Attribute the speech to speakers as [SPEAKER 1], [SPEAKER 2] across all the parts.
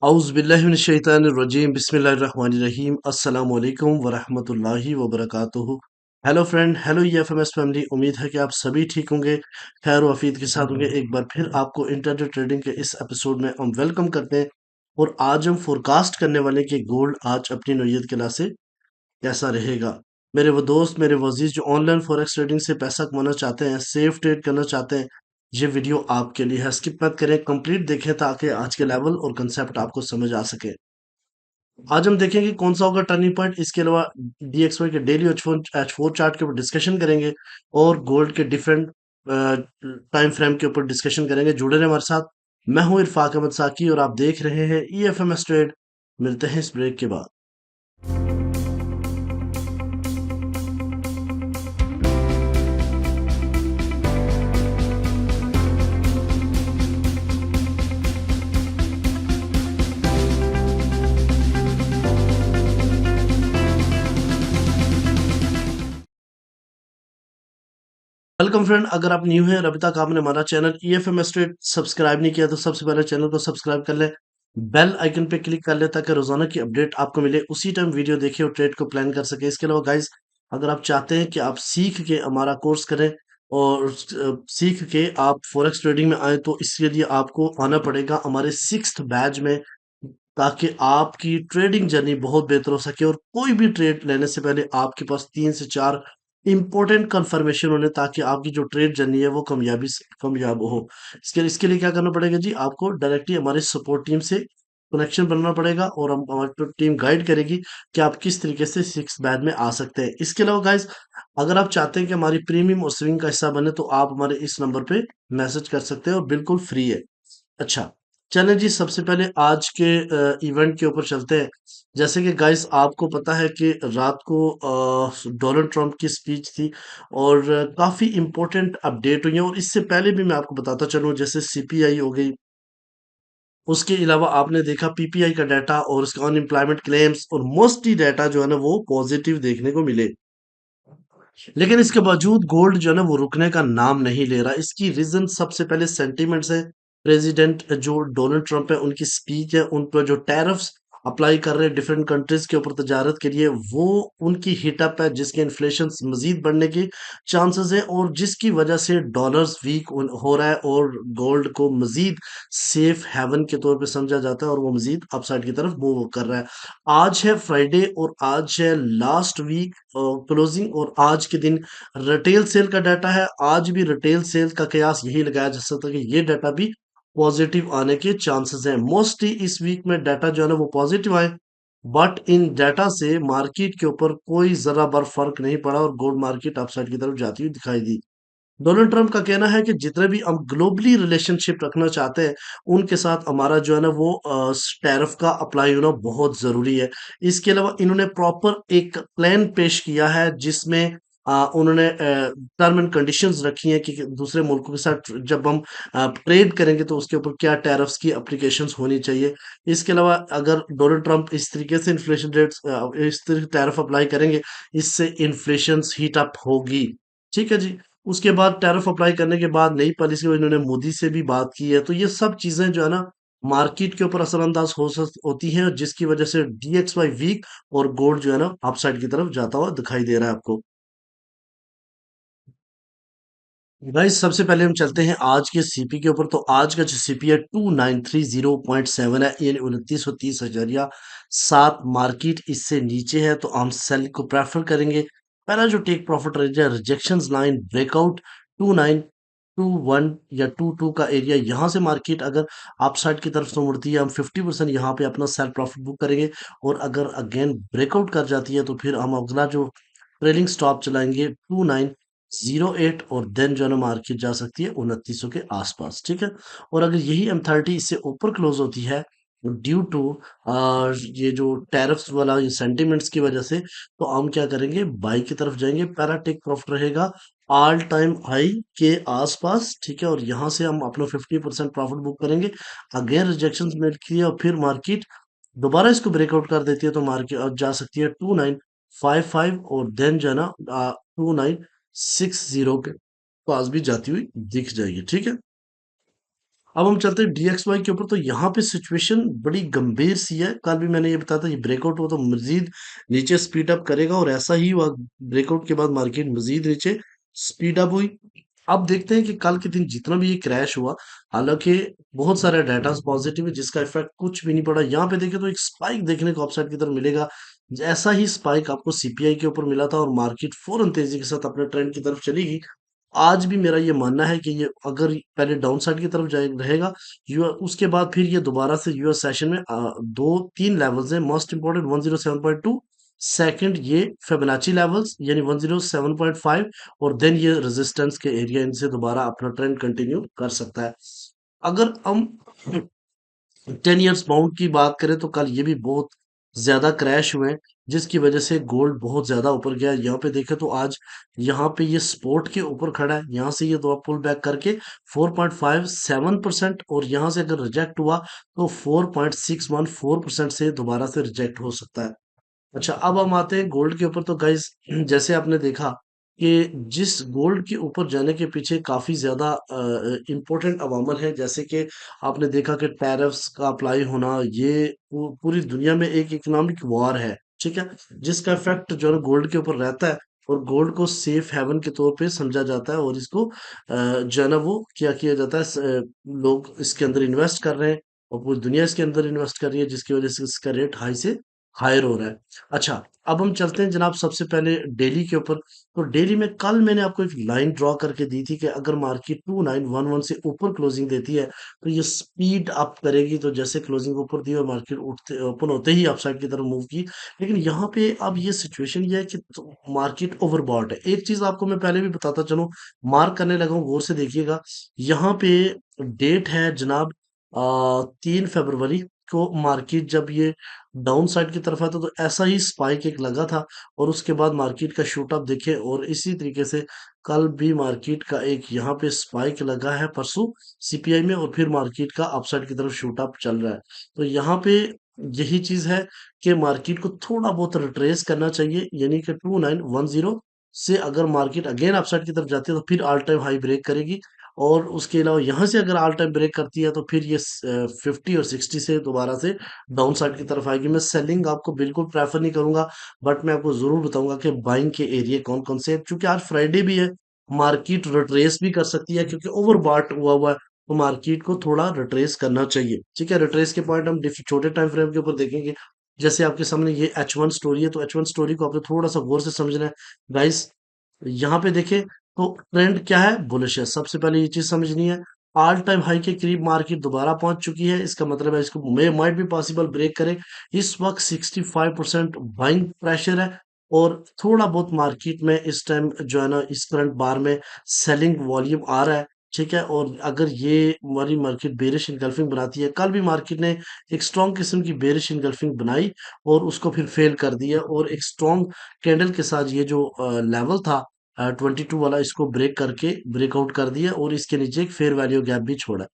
[SPEAKER 1] औज़ुबिल्लाहिमिनश्शैतानिर्रजीम बिस्मिल्लाहिर्रहमानिर्रहीम अस्सलामु अलैकुम वरहमतुल्लाहि वबरकातुहू। Hello friend, hello EFMS family. उम्मीद है कि आप सभी ठीक होंगे, खैर वफीद के साथ होंगे। एक बार फिर आपको इंटरनेट ट्रेडिंग के इस एपिसोड में हम वेलकम करते हैं और आज हम फोरकास्ट करने वाले कि गोल्ड आज अपनी नौयत के से कैसा रहेगा। मेरे वो दोस्त, मेरे वो अजीज जो ऑनलाइन फॉरेक्स ट्रेडिंग से पैसा कमाना चाहते हैं, सेफ ट्रेड करना चाहते हैं, ये वीडियो आपके लिए है। स्किप मत करें, कंप्लीट देखें ताकि आज के लेवल और कंसेप्ट आपको समझ आ सके। आज हम देखेंगे कौन सा होगा टर्निंग पॉइंट। इसके अलावा डीएक्सवाई के डेली एच फोर चार्ट के ऊपर डिस्कशन करेंगे और गोल्ड के डिफरेंट टाइम फ्रेम के ऊपर डिस्कशन करेंगे। जुड़े रहे हमारे साथ। मैं हूं इरफाक अहमद साकी और आप देख रहे हैं ईएफएमएस ट्रेड। मिलते हैं इस ब्रेक के बाद। वेलकम फ्रेंड, अगर आप न्यू हैं और अभी तक आपने हमारा चैनल ईएफएम स्ट्रेट सब्सक्राइब नहीं किया तो सबसे पहले चैनल को सब्सक्राइब कर लें, बेल आइकन पे क्लिक कर लें ताकि रोजाना की अपडेट आपको मिले, उसी टाइम वीडियो देखें और ट्रेड को प्लान कर सके। इसके अलावा गाइस, अगर आप चाहते हैं कि आप सीख के हमारा कोर्स करें और सीख के आप फॉरेक्स ट्रेडिंग में आए तो इसके लिए आपको आना पड़ेगा हमारे 6th बैच में, ताकि आपकी ट्रेडिंग जर्नी बहुत बेहतर हो सके और कोई भी ट्रेड लेने से पहले आपके पास 3 से 4 इंपॉर्टेंट कंफर्मेशन होने, ताकि आपकी जो ट्रेड जर्नी है वो कामयाबी से कामयाब हो। इसके लिए क्या करना पड़ेगा जी, आपको डायरेक्टली हमारे सपोर्ट टीम से कनेक्शन बनना पड़ेगा और हम हमारी टीम गाइड करेगी कि आप किस तरीके से 6 बैच में आ सकते हैं। इसके अलावा गाइज, अगर आप चाहते हैं कि हमारी प्रीमियम और स्विंग का हिस्सा बने तो आप हमारे इस नंबर पे मैसेज कर सकते हैं और बिल्कुल फ्री है। अच्छा, चलें जी, सबसे पहले आज के इवेंट के ऊपर चलते हैं। जैसे कि गाइस, आपको पता है कि रात को डोनाल्ड ट्रंप की स्पीच थी और काफ़ी इम्पोर्टेंट अपडेट हुई है। और इससे पहले भी मैं आपको बताता चलूँ, जैसे सीपीआई हो गई, उसके अलावा आपने देखा पीपीआई का डाटा और उसका अनएम्प्लॉयमेंट क्लेम्स और मोस्टली डाटा जो है ना वो पॉजिटिव देखने को मिले। लेकिन इसके बावजूद गोल्ड जो है ना वो रुकने का नाम नहीं ले रहा। इसकी रीजन सबसे पहले सेंटीमेंट्स है। प्रेसिडेंट जो डोनाल्ड ट्रंप है, उनकी स्पीच है, उन पर जो टैरिफ्स अप्लाई कर रहे हैं डिफरेंट कंट्रीज के ऊपर तजारत के लिए, वो उनकी हिट अप है जिसके इन्फ्लेशन मजीद बढ़ने के चांसेस है और जिसकी वजह से डॉलर्स वीक हो रहा है और गोल्ड को मजीद सेफ हेवन के तौर पे समझा जाता है और वो मजीद अपसाइड की तरफ मूव कर रहा है। आज है फ्राइडे और आज है लास्ट वीक क्लोजिंग और आज के दिन रिटेल सेल का डाटा है। आज भी रिटेल सेल का कयास यही लगाया जा सकता है कि ये डाटा भी पॉजिटिव आने के चांसेस हैं। मोस्टली इस वीक में डाटा जो है ना वो पॉजिटिव आए, बट इन डाटा से मार्केट के ऊपर कोई जरा बर फर्क नहीं पड़ा और गोल्ड मार्केट अपसाइड की तरफ जाती हुई दिखाई दी। डोनाल्ड ट्रंप का कहना है कि जितने भी हम ग्लोबली रिलेशनशिप रखना चाहते हैं, उनके साथ हमारा जो है ना वो टैरिफ का अप्लाई होना बहुत ज़रूरी है। इसके अलावा इन्होंने प्रॉपर एक प्लान पेश किया है जिसमें उन्होंने टर्म एंड कंडीशंस रखी हैं कि दूसरे मुल्कों के साथ जब हम ट्रेड करेंगे तो उसके ऊपर क्या टैरिफ्स की एप्लीकेशंस होनी चाहिए। इसके अलावा अगर डोनाल्ड ट्रंप इस तरीके से इन्फ्लेशन रेट्स इस तरह टैरिफ अप्लाई करेंगे, इससे इन्फ्लेशन हीट अप होगी। ठीक है जी। उसके बाद टैरिफ अप्लाई करने के बाद नई पॉलिसी में इन्होंने मोदी से भी बात की है। तो ये सब चीजें जो है ना मार्केट के ऊपर असरअंदाज होती हैं, जिसकी वजह से डीएक्सवाई वीक और गोल्ड जो है ना अपसाइड की तरफ जाता हुआ दिखाई दे रहा है आपको। गाइस, सबसे पहले हम चलते हैं आज के सीपी के ऊपर। तो आज का जो सीपी है 2930.7 है, यानी 2930 मार्केट इससे नीचे है तो हम सेल को प्रेफर करेंगे। पहला जो टेक प्रॉफिट रेंज है, रिजेक्शन लाइन ब्रेकआउट 2921 या 22 का एरिया, यहाँ से मार्केट अगर अपसाइड की तरफ से मुड़ती है, हम 50% यहाँ पे अपना सेल प्रॉफिट बुक करेंगे। और अगर अगेन ब्रेकआउट कर जाती है तो फिर हम अगला जो ट्रेलिंग स्टॉप चलाएंगे 2908 और देन जो है ना मार्केट जा सकती है 2900 के आसपास। ठीक है। और अगर यही M30 इससे ऊपर क्लोज होती है ड्यू टू ये जो टैरिफ्स वाला ये सेंटिमेंट्स की वजह से, तो हम क्या करेंगे, बाई की तरफ जाएंगे। पैरा टेक प्रॉफिट रहेगा ऑल टाइम हाई के आसपास। ठीक है। और यहाँ से हम अपना 50% प्रॉफिट बुक करेंगे। अगेन रिजेक्शन मेट किए और फिर मार्केट दोबारा इसको ब्रेकआउट कर देती है तो मार्केट जा सकती है 2955 और देन जो है ना 2960 के पास भी जाती हुई दिख जाएगी। ठीक है। अब हम चलते हैं DXY के ऊपर, तो यहाँ पे सिचुएशन बड़ी गंभीर सी है। कल भी मैंने ये बताया था, ये ब्रेकआउट हुआ तो मजीद नीचे स्पीड अप करेगा, और ऐसा ही हुआ। ब्रेकआउट के बाद मार्केट मजीद नीचे स्पीड अप हुई। अब देखते हैं कि कल के दिन जितना भी ये क्रैश हुआ, हालांकि बहुत सारे डाटा पॉजिटिव है जिसका इफेक्ट कुछ भी नहीं पड़ा। यहाँ पे देखें तो एक स्पाइक देखने को अपसाइड की तरफ मिलेगा। ऐसा ही स्पाइक आपको सीपीआई के ऊपर मिला था, और मार्केट फौरन तेजी के साथ अपने ट्रेंड की तरफ चलेगी। आज भी मेरा ये मानना है कि ये अगर पहले डाउन साइड की तरफ जाए रहेगा, उसके बाद फिर ये दोबारा से यूएस सेशन में दो तीन लेवल्स हैं मोस्ट इंपॉर्टेंट। 107.2, सेकंड ये फिबोनाची लेवल्स यानी 107.5, और देन ये रेजिस्टेंस के एरिया, इनसे दोबारा अपना ट्रेंड कंटिन्यू कर सकता है। अगर हम 10 इयर्स बाउंड की बात करें तो कल ये भी बहुत ज्यादा क्रैश हुए हैं, जिसकी वजह से गोल्ड बहुत ज्यादा ऊपर गया। यहाँ पे देखें तो आज यहाँ पे ये सपोर्ट के ऊपर खड़ा है, यहाँ से ये दो पुल बैक करके 4.57%, और यहाँ से अगर रिजेक्ट हुआ तो 4.614% से दोबारा से रिजेक्ट हो सकता है। अच्छा, अब हम आते हैं गोल्ड के ऊपर, तो गाइस जैसे आपने देखा कि जिस गोल्ड के ऊपर जाने के पीछे काफी ज्यादा इम्पोर्टेंट अवामल है, जैसे कि आपने देखा कि टैरिफ्स का अप्लाई होना, ये पूरी दुनिया में एक इकोनॉमिक वॉर है, ठीक है, जिसका इफेक्ट जो है गोल्ड के ऊपर रहता है। और गोल्ड को सेफ हेवन के तौर पे समझा जाता है, और इसको जो है ना वो क्या किया जाता है, लोग इसके अंदर इन्वेस्ट कर रहे हैं, और पूरी दुनिया इसके अंदर इन्वेस्ट कर रही है, जिसकी वजह से इसका रेट हाई से हायर हो रहा है। अच्छा, अब हम चलते हैं जनाब सबसे पहले डेली के ऊपर। तो डेली में कल मैंने आपको एक लाइन ड्रॉ करके दी थी कि अगर मार्केट 2911 से ऊपर क्लोजिंग देती है तो ये स्पीड अप करेगी। तो जैसे क्लोजिंग ऊपर दी और मार्केट उठते ओपन होते ही अपसाइड की तरफ मूव की। लेकिन यहाँ पे अब ये सिचुएशन ये है कि तो मार्केट ओवरबॉट है। एक चीज आपको मैं पहले भी बताता चलूं, मार्क करने लगा हूं, गौर से देखिएगा। यहाँ पे डेट है जनाब 3 फरवरी को। मार्केट जब ये डाउन साइड की तरफ आता तो ऐसा ही स्पाइक एक लगा था, और उसके बाद मार्केट का शूट अप देखे, और इसी तरीके से कल भी मार्केट का एक यहाँ पे स्पाइक लगा है परसों सीपीआई में, और फिर मार्केट का अपसाइड की तरफ शूट अप चल रहा है। तो यहाँ पे यही चीज है कि मार्केट को थोड़ा बहुत रिट्रेस करना चाहिए, यानी कि 2910 से अगर मार्केट अगेन अपसाइड की तरफ जाती है तो फिर ऑल टाइम हाई ब्रेक करेगी। और उसके अलावा यहाँ से अगर ऑल टाइम ब्रेक करती है तो फिर ये 50 और 60 से दोबारा से डाउन साइड की तरफ आएगी। मैं सेलिंग आपको बिल्कुल प्रेफर नहीं करूंगा, बट मैं आपको जरूर बताऊंगा कि बाइंग के एरिया कौन कौन से हैं, क्योंकि आज फ्राइडे भी है। मार्केट रिट्रेस भी कर सकती है, क्योंकि ओवरबॉट हुआ है, तो मार्केट को थोड़ा रिट्रेस करना चाहिए। ठीक है, रिट्रेस के पॉइंट हम छोटे टाइम फ्रेम के ऊपर देखेंगे। जैसे आपके सामने ये H1 स्टोरी है, तो H1 स्टोरी को आपने थोड़ा सा गौर से समझना है गाइस। यहाँ पे देखें तो ट्रेंड क्या है, बुलिश है। सबसे पहले ये चीज समझनी है। ऑल टाइम हाई के करीब मार्केट दोबारा पहुंच चुकी है, इसका मतलब है इसको मे माइट भी पॉसिबल ब्रेक करे। इस वक्त 65% बाइंग प्रेशर है, और थोड़ा बहुत मार्केट में इस टाइम जो है ना इस करंट बार में सेलिंग वॉल्यूम आ रहा है। ठीक है, और अगर ये हमारी मार्केट बेरिश इनगल्फिंग बनाती है, कल भी मार्केट ने एक स्ट्रॉन्ग किस्म की बेरिश इनगल्फिंग बनाई और उसको फिर फेल कर दिया, और एक स्ट्रॉन्ग कैंडल के साथ ये जो लेवल था 22 वाला, इसको ब्रेक करके ब्रेकआउट कर दिया, और इसके नीचे एक फेयर वैल्यू गैप भी छोड़ा।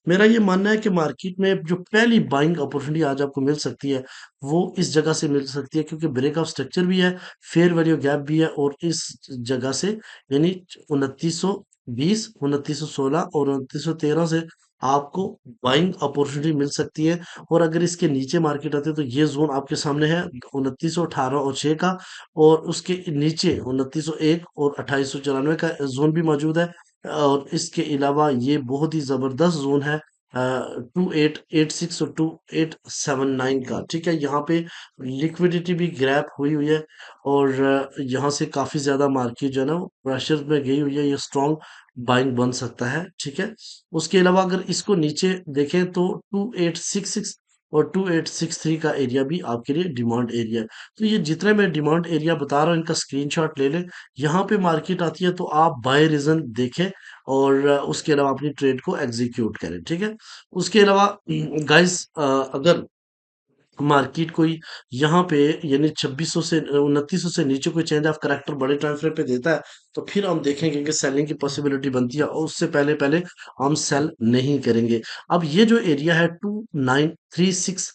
[SPEAKER 1] मेरा ये मानना है कि मार्केट में जो पहली बाइंग अपॉर्चुनिटी आज आपको मिल सकती है, वो इस जगह से मिल सकती है, क्योंकि ब्रेकआउट स्ट्रक्चर भी है, फेयर वैल्यू गैप भी है, और इस जगह से यानी 2920, 2916 और 2913 से आपको बाइंग अपॉर्चुनिटी मिल सकती है। और अगर इसके नीचे मार्केट आती है तो ये जोन आपके सामने है 2918 और 6 का, और उसके नीचे 2901 और 2894 का जोन भी मौजूद है। और इसके अलावा ये बहुत ही जबरदस्त जोन है 2886 और 2879 का। ठीक है, यहाँ पे लिक्विडिटी भी ग्रैप हुई हुई है, और यहाँ से काफी ज्यादा मार्केट जो है ना प्रेशर में गई हुई है, ये स्ट्रॉन्ग बाइंग बन सकता है। ठीक है, उसके अलावा अगर इसको नीचे देखें तो 2866 और 2863 का एरिया भी आपके लिए डिमांड एरिया है। तो ये जितने मैं डिमांड एरिया बता रहा हूँ इनका स्क्रीनशॉट ले लें। यहाँ पे मार्केट आती है तो आप बाय रीजन देखें, और उसके अलावा अपनी ट्रेड को एग्जीक्यूट करें। ठीक है, उसके अलावा गाइस अगर मार्केट कोई यहाँ पे यानी 2600 से 2900 से नीचे कोई चेंज ऑफ करैक्टर बड़े टाइम फ्रेम पे देता है, तो फिर हम देखेंगे कि सेलिंग की पॉसिबिलिटी बनती है, और उससे पहले पहले हम सेल नहीं करेंगे। अब ये जो एरिया है 2936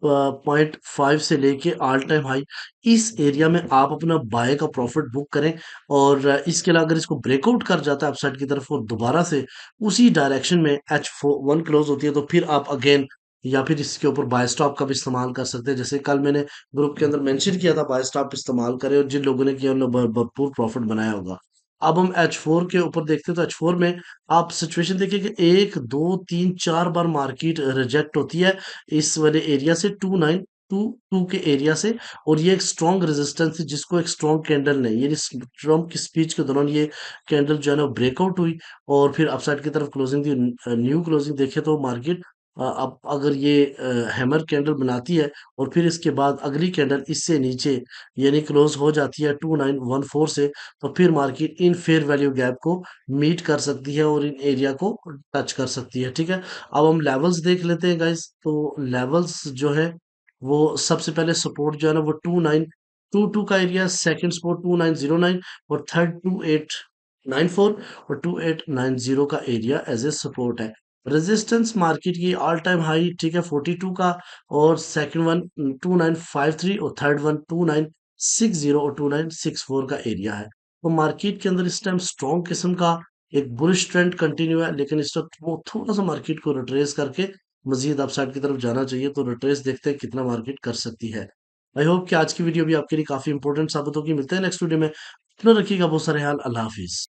[SPEAKER 1] 0.5 से लेके ऑल टाइम हाई, इस एरिया में आप अपना बाय का प्रॉफिट बुक करें। और इसके अलावा अगर इसको ब्रेकआउट कर जाता है अपसाइड की तरफ और दोबारा से उसी डायरेक्शन में H1 क्लोज होती है, तो फिर आप अगेन या फिर इसके ऊपर बाय स्टॉप का भी इस्तेमाल कर सकते हैं। जैसे कल मैंने ग्रुप के अंदर मेंशन किया था, बाय स्टॉप इस्तेमाल करें, और जिन लोगों ने किया उन्होंने भरपूर प्रॉफिट बनाया होगा। अब हम H4 के ऊपर देखते हैं, तो H4 में आप सिचुएशन देखिए कि 1 2 3 4 बार मार्केट रिजेक्ट होती है इस वाले एरिया से, 2922 के एरिया से। और ये एक स्ट्रॉन्ग रेजिस्टेंस है जिसको एक स्ट्रॉन्ग कैंडल ने, यानी ट्रम्प की स्पीच के दौरान ये कैंडल जो है ना ब्रेकआउट हुई और फिर अपसाइड की तरफ क्लोजिंग दी। न्यू क्लोजिंग देखे तो मार्केट अब अगर ये हैमर कैंडल बनाती है और फिर इसके बाद अगली कैंडल इससे नीचे यानी क्लोज हो जाती है 2914 से, तो फिर market in fair value gap को मीट कर सकती है और इन एरिया को टच कर सकती है। ठीक है, अब हम लेवल्स देख लेते हैं गाइस। तो लेवल्स जो है वो सबसे पहले सपोर्ट जो है ना वो 2922 का एरिया, सेकंड सपोर्ट 2909, और थर्ड 2894 और 2890 का एरिया एज ए सपोर्ट है। रेजिस्टेंस मार्केट की ऑल टाइम हाई, ठीक है, 42 का, और सेकंड वन 2953, और थर्ड वन 2960 और 2964 का एरिया है। तो मार्केट के अंदर इस टाइम स्ट्रॉन्ग किस्म का एक बुलिश ट्रेंड कंटिन्यू है, लेकिन इस वक्त वो थोड़ा सा मार्केट को रिट्रेस करके मजीद अपसाइड की तरफ जाना चाहिए। तो रिट्रेस देखते हैं कितना मार्केट कर सकती है। आई होप कि आज की वीडियो भी आपके लिए काफी इंपॉर्टेंट साबित होगी। मिलते हैं नेक्स्ट वीडियो में। अपना रखिएगा बहुत सारे हाल। अल्लाह हाफिज।